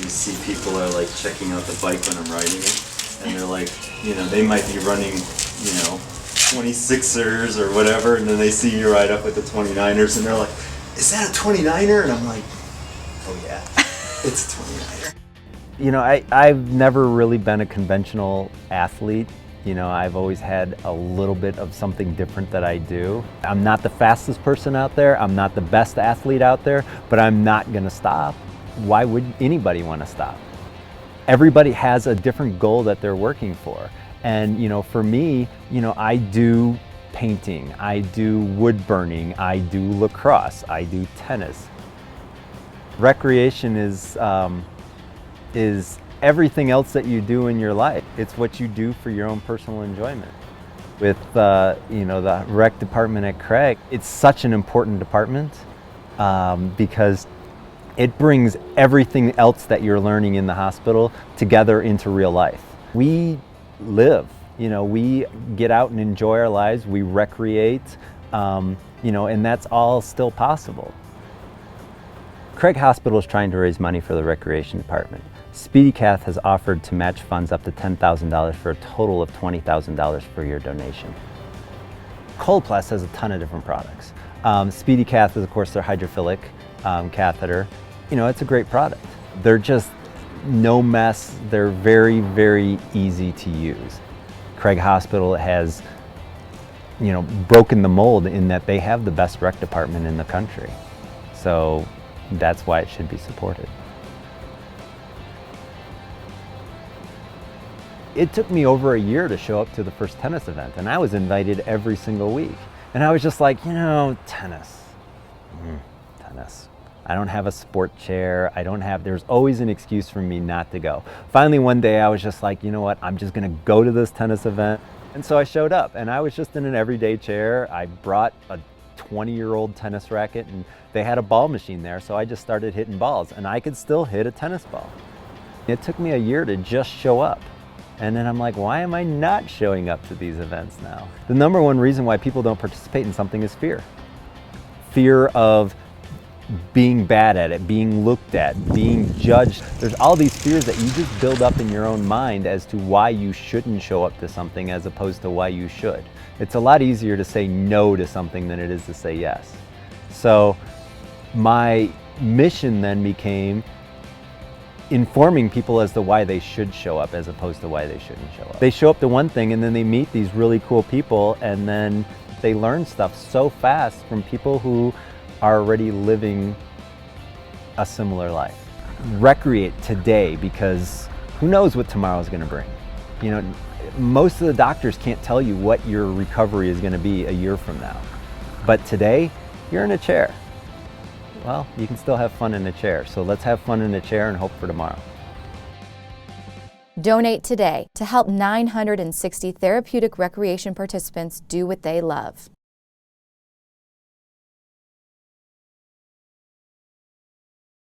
you see people are like checking out the bike when I'm riding it, and they're like, you know, they might be running, you know, 26ers or whatever, and then they see you ride up with the 29ers, and they're like, is that a 29er? And I'm like, oh yeah, it's a 29er. You know, I've never really been a conventional athlete. You know, I've always had a little bit of something different that I do. I'm not the fastest person out there. I'm not the best athlete out there, but I'm not gonna stop. Why would anybody wanna stop? Everybody has a different goal that they're working for. And, you know, for me, you know, I do painting, I do wood burning, I do lacrosse, I do tennis. Recreation is everything else that you do in your life. It's what you do for your own personal enjoyment. With you know, the rec department at TRec, it's such an important department because it brings everything else that you're learning in the hospital together into real life. We live, you know, we get out and enjoy our lives, we recreate, you know, and that's all still possible. Craig Hospital is trying to raise money for the recreation department. Speedicath has offered to match funds up to $10,000 for a total of $20,000 for your donation. Coloplast has a ton of different products. Speedicath is, of course, their hydrophilic catheter. You know, it's a great product. They're just no mess. They're very, very easy to use. Craig Hospital has, you know, broken the mold in that they have the best rec department in the country. So that's why it should be supported. It took me over a year to show up to the first tennis event, and I was invited every single week. And I was just like, you know, tennis. Tennis. I don't have a sport chair. There's always an excuse for me not to go. Finally, one day I was just like, you know what, I'm just gonna go to this tennis event. And so I showed up, and I was just in an everyday chair. I brought a 20-year-old tennis racket, and they had a ball machine there, so I just started hitting balls, and I could still hit a tennis ball. It took me a year to just show up. And then I'm like, why am I not showing up to these events now? The number one reason why people don't participate in something is fear. Fear of being bad at it, being looked at, being judged. There's all these fears that you just build up in your own mind as to why you shouldn't show up to something as opposed to why you should. It's a lot easier to say no to something than it is to say yes. So my mission then became informing people as to why they should show up as opposed to why they shouldn't show up. They show up to one thing and then they meet these really cool people, and then they learn stuff so fast from people who are already living a similar life. Recreate today, because who knows what tomorrow's gonna bring. You know, most of the doctors can't tell you what your recovery is gonna be a year from now. But today, you're in a chair. Well, you can still have fun in a chair. So let's have fun in a chair and hope for tomorrow. Donate today to help 960 therapeutic recreation participants do what they love.